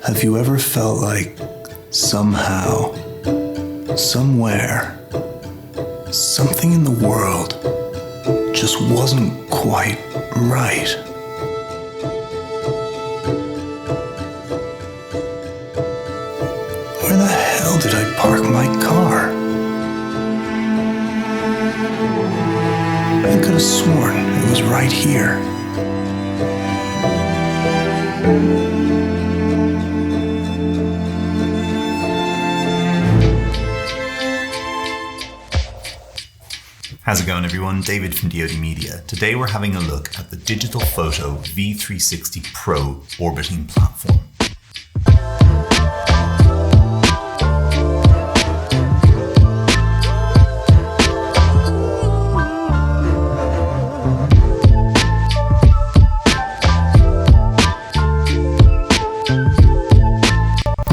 Have you ever felt like somehow, somewhere, something in the world just wasn't quite right? Where the hell did I park my car? I could have sworn it was right here. How's it going, everyone? David from dodmedia. Today we're having a look at the Digitalfoto V360 PRO orbiting platform.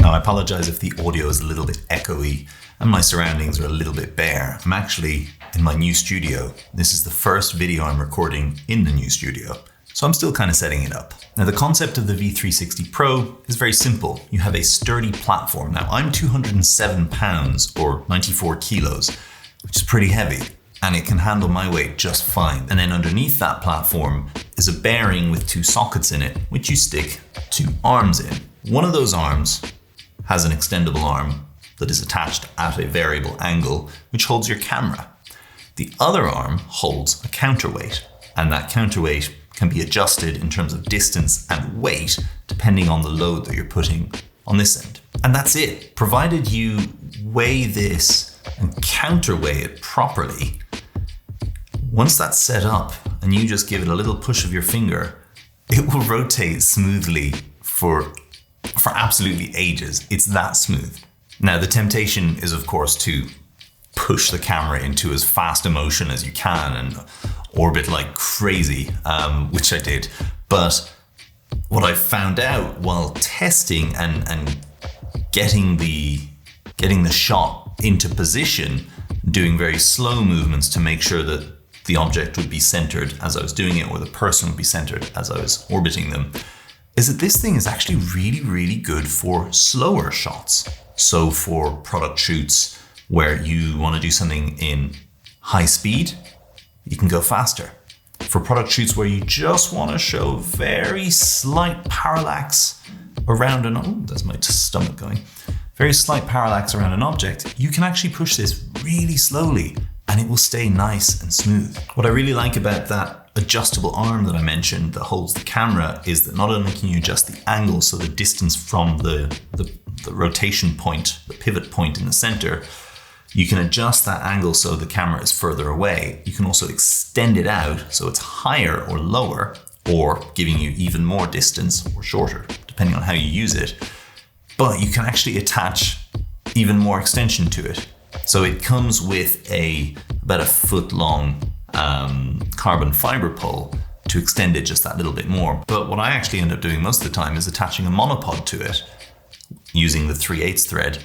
I apologize if the audio is a little bit echoey and my surroundings are a little bit bare. I'm actually in my new studio. This is the first video I'm recording in the new studio, so I'm still kind of setting it up. Now, the concept of the V360 PRO is very simple. You have a sturdy platform. Now, I'm 207 pounds or 94 kilos, which is pretty heavy, and it can handle my weight just fine. And then underneath that platform is a bearing with two sockets in it, which you stick two arms in. One of those arms has an extendable arm that is attached at a variable angle, which holds your camera. The other arm holds a counterweight, and that counterweight can be adjusted in terms of distance and weight depending on the load that you're putting on this end. And that's it. Provided you weigh this and counterweigh it properly, once that's set up and you just give it a little push of your finger, it will rotate smoothly for absolutely ages. It's that smooth. Now, the temptation is, of course, to push the camera into as fast a motion as you can and orbit like crazy, which I did. But what I found out while testing and getting the shot into position, doing very slow movements to make sure that the object would be centered as I was doing it, or the person would be centered as I was orbiting them, is that this thing is actually really, really good for slower shots. So for product shoots where you want to do something in high speed, you can go faster. For product shoots where you just want to show very slight parallax around that's my stomach going. Very slight parallax around an object, you can actually push this really slowly and it will stay nice and smooth. What I really like about that adjustable arm that I mentioned that holds the camera is that not only can you adjust the angle, so the distance from the rotation point, the pivot point in the center, you can adjust that angle so the camera is further away. You can also extend it out so it's higher or lower, or giving you even more distance or shorter, depending on how you use it. But you can actually attach even more extension to it. So it comes with about a foot long carbon fiber pole to extend it just that little bit more. But what I actually end up doing most of the time is attaching a monopod to it using the 3/8 thread.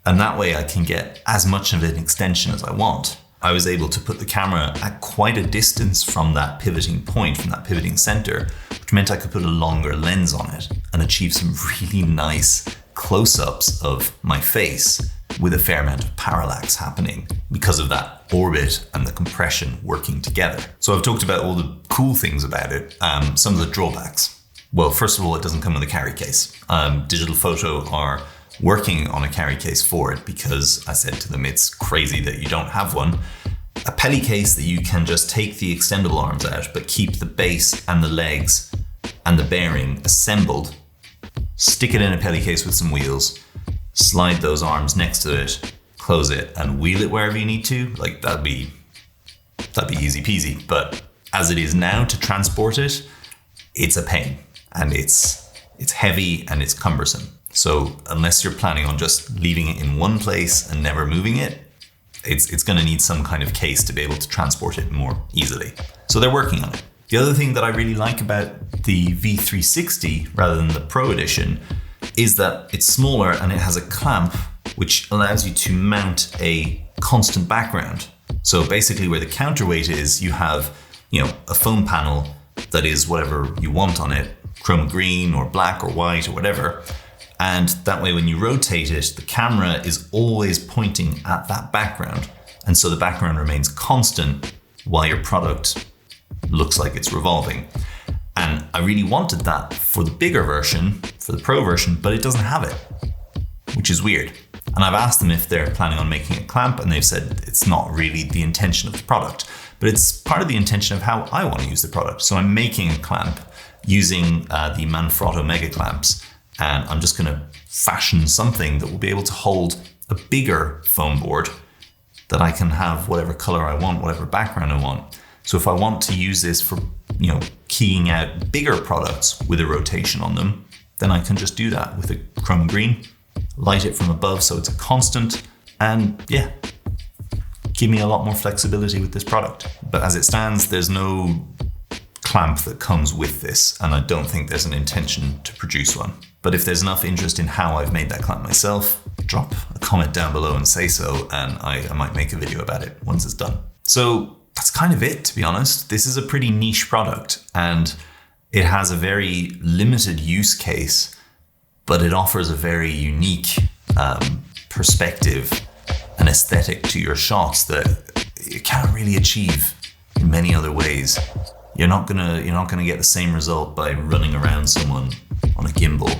And that way I can get as much of an extension as I want. I was able to put the camera at quite a distance from that pivoting point, from that pivoting center, which meant I could put a longer lens on it and achieve some really nice close-ups of my face with a fair amount of parallax happening because of that orbit and the compression working together. So I've talked about all the cool things about it, some of the drawbacks. Well, first of all, it doesn't come with a carry case. Digitalfoto are working on a carry case for it because I said to them, it's crazy that you don't have one. A pelly case that you can just take the extendable arms out, but keep the base and the legs and the bearing assembled, stick it in a pelly case with some wheels, slide those arms next to it, close it, and wheel it wherever you need to. Like that'd be easy peasy. But as it is now, to transport it, it's a pain, and it's heavy and it's cumbersome. So unless you're planning on just leaving it in one place and never moving it, it's going to need some kind of case to be able to transport it more easily. So they're working on it. The other thing that I really like about the V360 rather than the Pro Edition is that it's smaller and it has a clamp which allows you to mount a constant background. So basically where the counterweight is, you have, a foam panel that is whatever you want on it, chroma green or black or white or whatever. And that way, when you rotate it, the camera is always pointing at that background. And so the background remains constant while your product looks like it's revolving. And I really wanted that for the bigger version, for the Pro version, but it doesn't have it, which is weird. And I've asked them if they're planning on making a clamp, and they've said it's not really the intention of the product, but it's part of the intention of how I want to use the product. So I'm making a clamp using the Manfrotto Mega Clamps, and I'm just going to fashion something that will be able to hold a bigger foam board that I can have whatever color I want, whatever background I want. So if I want to use this for, keying out bigger products with a rotation on them, then I can just do that with a chrome green, light it from above so it's a constant, and yeah, give me a lot more flexibility with this product. But as it stands, there's no clamp that comes with this, and I don't think there's an intention to produce one. But if there's enough interest in how I've made that clamp myself, drop a comment down below and say so, and I might make a video about it once it's done. So that's kind of it, to be honest. This is a pretty niche product, and it has a very limited use case, but it offers a very unique perspective and aesthetic to your shots that you can't really achieve in many other ways. You're not gonna get the same result by running around someone on a gimbal.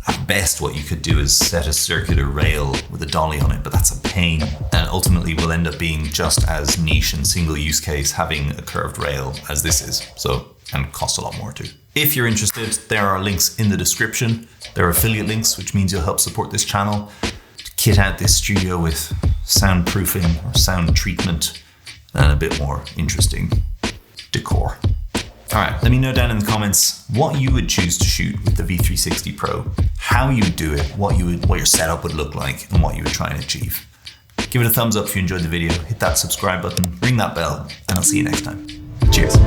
At best, what you could do is set a circular rail with a dolly on it, but that's a pain, and ultimately will end up being just as niche and single use case having a curved rail as this is. So, and cost a lot more too. If you're interested, there are links in the description. There are affiliate links, which means you'll help support this channel to kit out this studio with soundproofing or sound treatment and a bit more interesting decor. All right, let me know down in the comments what you would choose to shoot with the V360 Pro, how you would do it, what your setup would look like, and what you would try and achieve. Give it a thumbs up if you enjoyed the video, hit that subscribe button, ring that bell, and I'll see you next time. Cheers.